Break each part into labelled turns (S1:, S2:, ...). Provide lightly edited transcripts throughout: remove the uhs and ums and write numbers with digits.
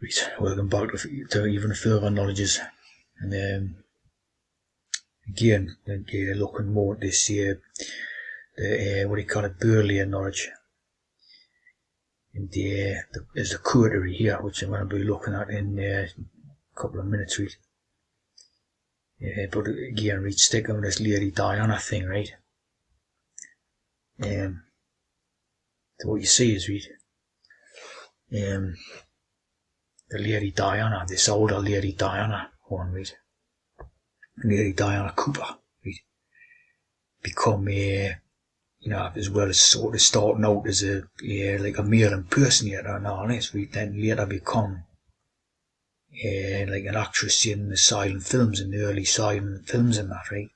S1: Right, welcome back to even further knowledges. And again, looking more at this what do you call it, Burley knowledge. And there's a coterie here, which I'm going to be looking at in a couple of minutes, right? But again, right, sticking with this Lady Diana thing, right? So what you see is, right, the Lady Diana, this older Lady Diana one, right? Lady Diana Cooper, right? Become as well as sort of starting out as like a male impersonator and all this, right? Then later become like an actress in the silent films, in the early silent films and that, right?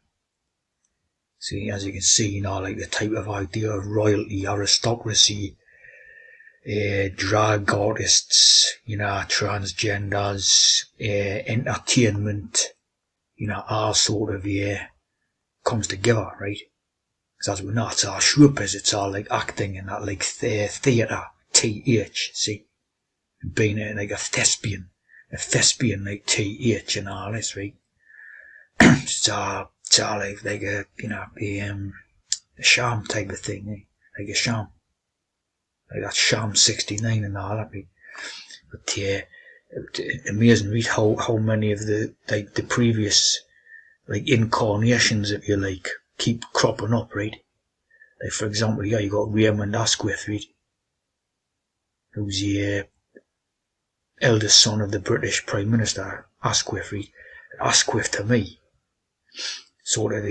S1: So as you can see, like the type of idea of royalty, aristocracy, drag artists, transgenders, entertainment, all sort of comes together, right? Because as we know, it's all shoppers, it's all like acting and that, like theatre, TH, see? Being like a thespian like TH and all this, right? It's all like a, a sham type of thing, eh? Like a sham. Like that sham 69 and all that, right? But amazing, right? How many of the previous like incarnations, if you like, keep cropping up, right? Like for example, you got Raymond Asquith, right? Who's the eldest son of the British Prime Minister, Asquith, right? Asquith to me sort of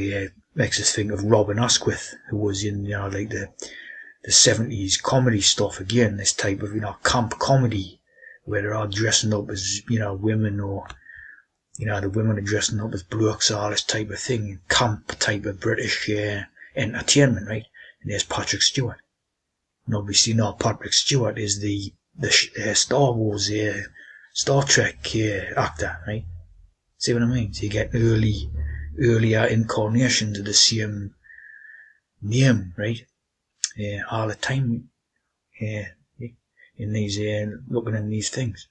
S1: makes us think of Robin Asquith, who was in like the 70s comedy stuff, again, this type of camp comedy where they're all dressing up as women, or the women are dressing up as blokes, all this type of thing, camp type of British entertainment, right? And there's Patrick Stewart, and obviously Patrick Stewart is the Star Wars Star Trek actor, right? See what I mean? So you get earlier incarnations of the same name, right? All the time in these looking in these things.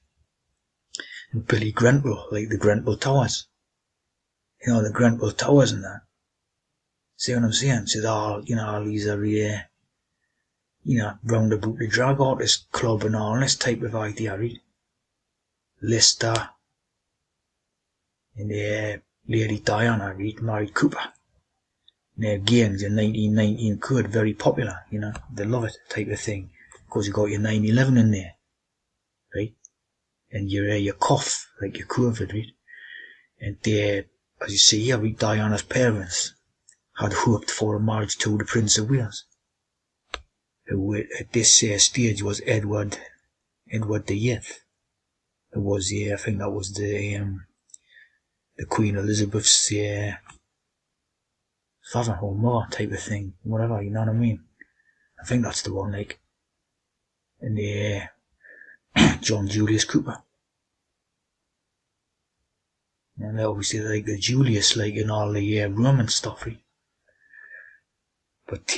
S1: And Billy Grenville, like the Grenville Towers, the Grenville Towers and that. See what I'm saying? So all all these are round about the drag artist club and all this type of idea, right? Lister and Lady Diana, right, married Cooper. Now again, the 1919 code, very popular, they love it type of thing. Because you got your 9/11 in there, right? And your cough, like your COVID, right? And as you see here, right, Diana's parents had hoped for a marriage to the Prince of Wales, who at this stage was Edward VIII. It was, I think that was the Queen Elizabeth's father or mother type of thing, whatever, you know what I mean? I think that's the one, like. And John Julius Cooper. And obviously like the Julius, like in all the Roman stuff, right? But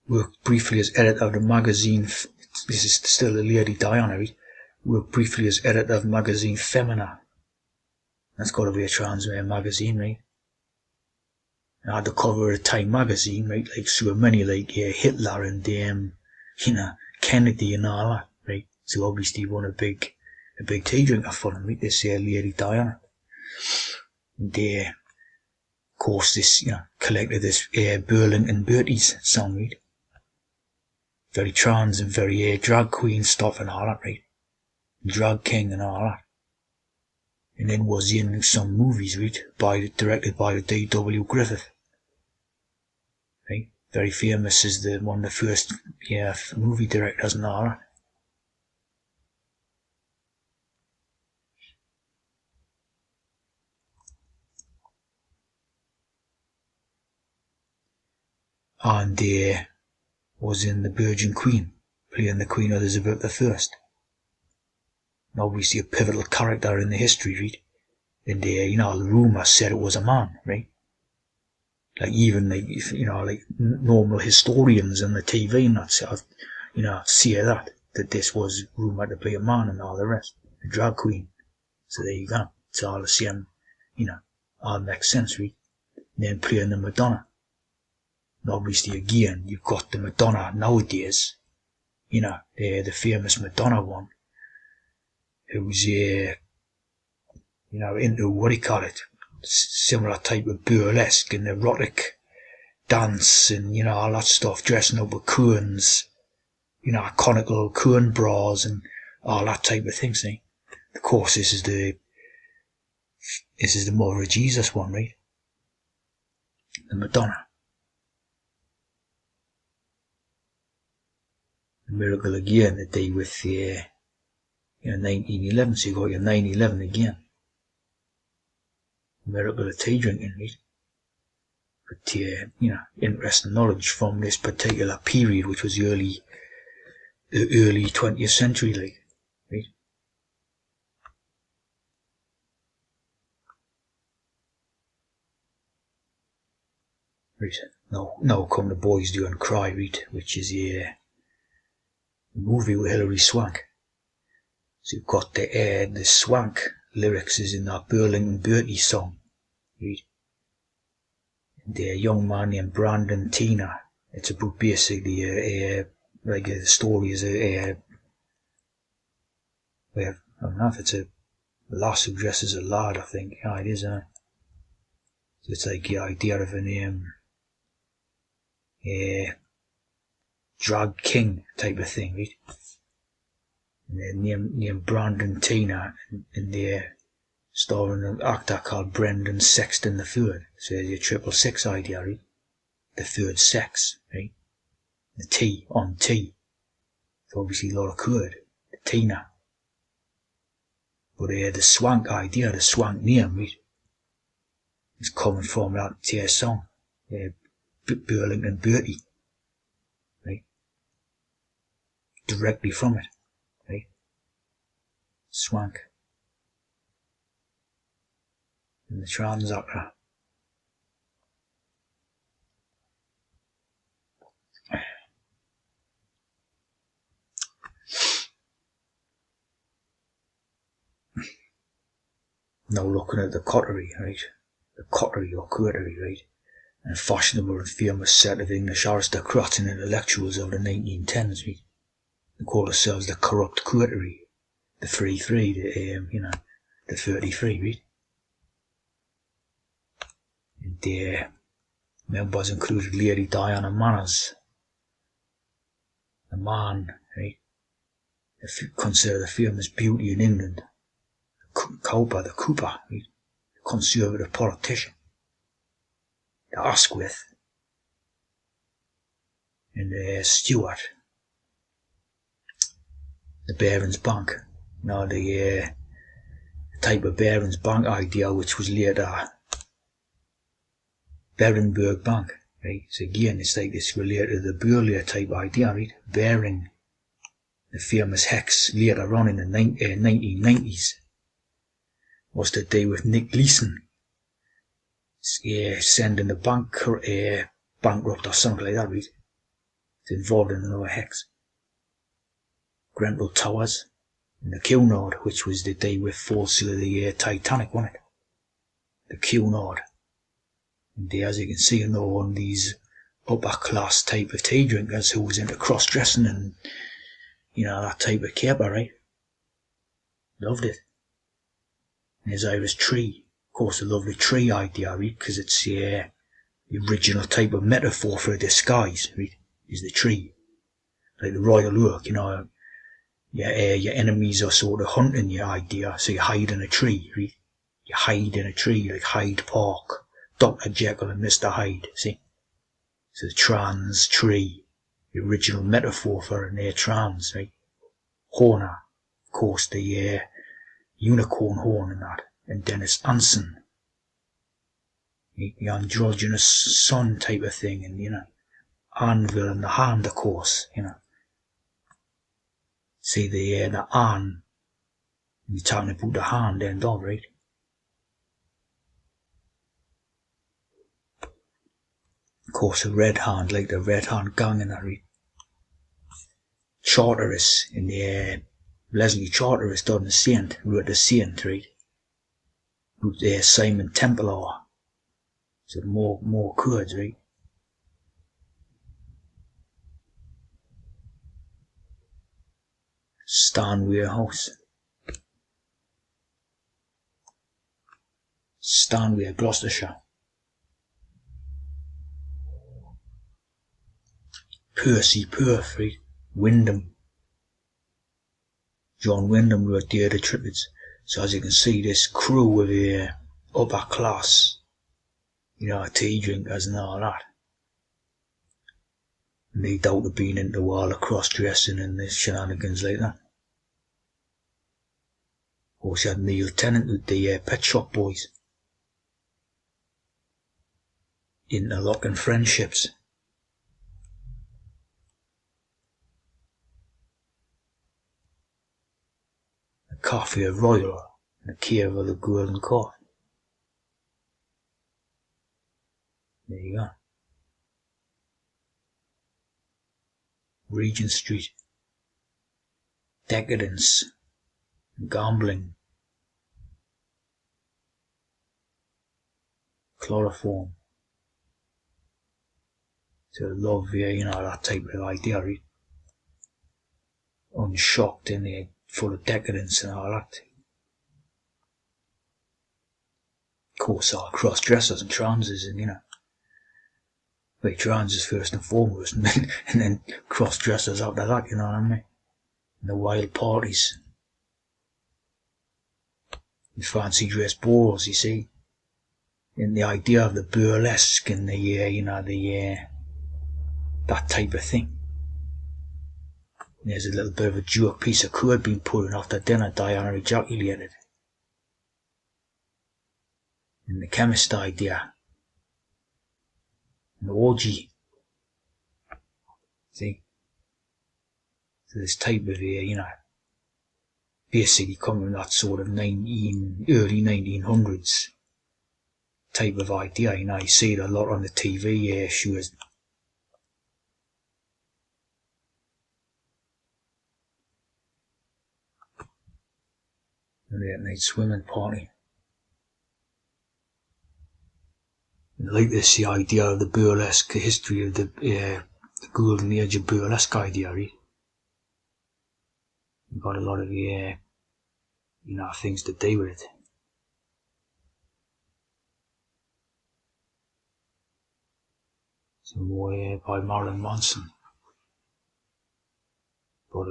S1: worked briefly as editor of the magazine, this is still the Lady Diana, right? Worked briefly as editor of magazine Femina. That's got to be a trans magazine, right? And I had the cover of Time magazine, right? Like so many, like Hitler and Kennedy and all that, right? So obviously won a big tea drinker for them, right? This Lady Diana. And of course this, collected this Burlington Bertie's song, right? Very trans and very drag queen stuff and all that, right? Drag king and all that. And then was in some movies, right? Directed by D.W. Griffith. Right? Very famous as one of the first movie directors and all that. And was in The Virgin Queen, playing the Queen Elizabeth I. And obviously a pivotal character in the history, right? And the rumour said it was a man, right? Like even like like normal historians on the TV and that sort of, say that. that this was rumoured to be a man and all the rest, a drag queen. So there you go. It's all the same, all makes sense, right? And then playing the Madonna. And obviously, again, you've got the Madonna nowadays, the famous Madonna one, who's, into, what do you call it, similar type of burlesque and erotic dance and, all that stuff, dressing up with coons, iconical coon bras and all that type of thing, see? Of course, this is the Mother of Jesus one, right? The Madonna. The miracle again that they with 1911, so you got your 9/11 again. The miracle of tea drinking, right? But interesting knowledge from this particular period, which was the early 20th century, like, right? Right. Now come the Boys Do and Cry, right? Which is a movie with Hilary Swank. So you've got the Swank lyrics is in that Burley song, right? The young man named Brandon Tina. It's about basically like the story is I don't know if it's a lass who dresses as a lad, I think. Yeah, it is, So it's like the idea of a drag king type of thing, right? And then named Brandon Tina, and they're starring an actor called Brendan Sexton the Third. So there's your 666 idea, right? The third sex, right? The T on T. It's obviously a lot of could. The Tina. But the Swank idea, the Swank name, right? Is coming from that song. Burlington Bertie. Right? Directly from it. Right? Swank. And the trans actor. Now looking at the cottery, right? The cottery or coterie, right? And fashionable and famous set of English aristocrats and intellectuals of the 1910s, right? They call themselves the corrupt coterie, the 33, the 33, right? And their members included Lady Diana Manners, the man, right? Considered the famous beauty in England, the Cooper, right? The conservative politician, the Asquith, and the Stewart, the Barons Bank. Now the type of Barons Bank idea, which was later Berenberg Bank, right? So again, it's like this related to the Burley type idea, right? Baring, the famous hex later on in the 1990s, was to do with Nick Leeson sending the bank bankrupt or something like that, right? It's involved in another hex. Grenfell Towers and the Cunard, which was the day with falsely the Titanic, wasn't it? The Cunard. And as you can see, on these upper class type of tea drinkers who was into cross dressing and that type of caper, right? Loved it. And there's Irish tree, of course, a lovely tree idea, right? Because it's the original type of metaphor for a disguise, right? Is the tree, like the royal oak, your enemies are sort of hunting your idea, so you hide in a tree, right? You hide in a tree, like Hyde Park, Dr. Jekyll and Mr. Hyde, see? So the trans tree, the original metaphor for an trans, right? Horner, of course, the unicorn horn and that, and Dennis Anson, the androgynous son type of thing, and anvil and the hand, of course, See the an, you're talking about the hand end of, right? Of course, a red hand, like the red hand gang and that, right? Charteris in the Leslie Charteris done the Saint, wrote the Saint, right? Wrote Simon Templar. So more codes, right? Stanway House. Stanway, Gloucestershire. Percy Perth, right? Wyndham. John Wyndham wrote the other triplets. So as you can see, this crew of upper class, tea drinkers and all that. And they doubt have been into all the cross-dressing and the shenanigans like that. Of course, you had Neil Tennant with the Pet Shop Boys. Interlocking friendships. A coffee of Royal and a cave of the Golden Court. There you go. Regent Street. Decadence. Gambling. Chloroform. To love, that type of idea, right? Unshocked and full of decadence and all that. Of course, all cross-dressers and transes and, like transes first and foremost, and then cross-dressers after that, you know what I mean? And the wild parties. The fancy dress balls, you see. And the idea of the burlesque and that type of thing. There's a little bit of a joke piece of code being put in after dinner. Diana ejaculated. And the chemist idea. An orgy. See? So this type of, basically coming from that sort of early 1900s type of idea. You see it a lot on the TV shows. The late night swimming party. Like this, the idea of the burlesque, the history of the golden age of burlesque idea, right? You've got a lot of things to do with it. Some more by Marilyn Manson. But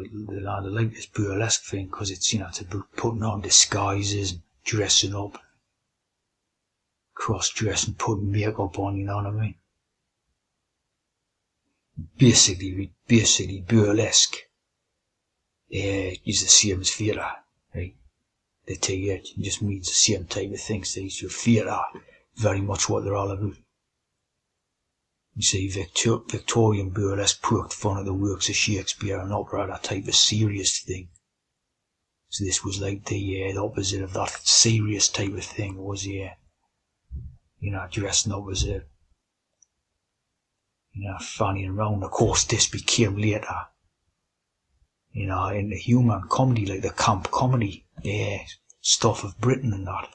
S1: I like this burlesque thing because it's, it's putting on disguises, dressing up, cross-dressing, putting makeup on, you know what I mean? Basically burlesque is the same as theatre, right? The theatre just means the same type of things. So theatre, very much what they're all about. You see, Victorian burlesque poked fun at the works of Shakespeare and opera, that type of serious thing. So this was like the opposite of that serious type of thing. It was, dressing up as fanning around. Of course, this became later, in the humour and comedy, like the camp comedy, stuff of Britain and that.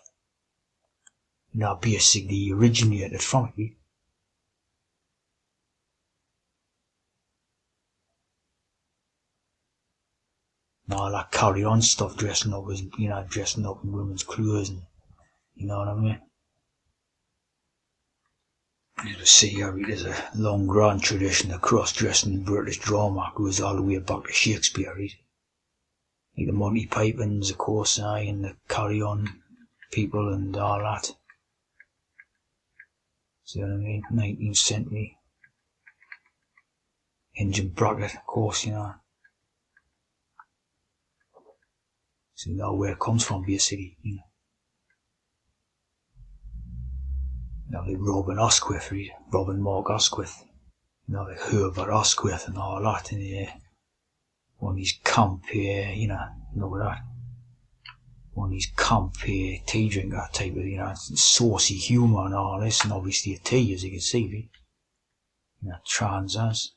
S1: Basically originated from it. All that Carry On stuff, dressing up in women's clothes, and you know what I mean. You see here, there's a long grand tradition of cross-dressing in British drama, goes all the way back to Shakespeare, right? Like the Monty Pythons, of course, and the Carry On people and all that. See what I mean? 19th century. Hinge and Bracket, of course, So you know where it comes from, basically, like Robin Asquith, right? Robin Mark Asquith, like Herbert Asquith and all that, and one of these camp, that. One of these camp tea drinker type of, saucy humour and all this, and obviously a tea, as you can see, right? Transers.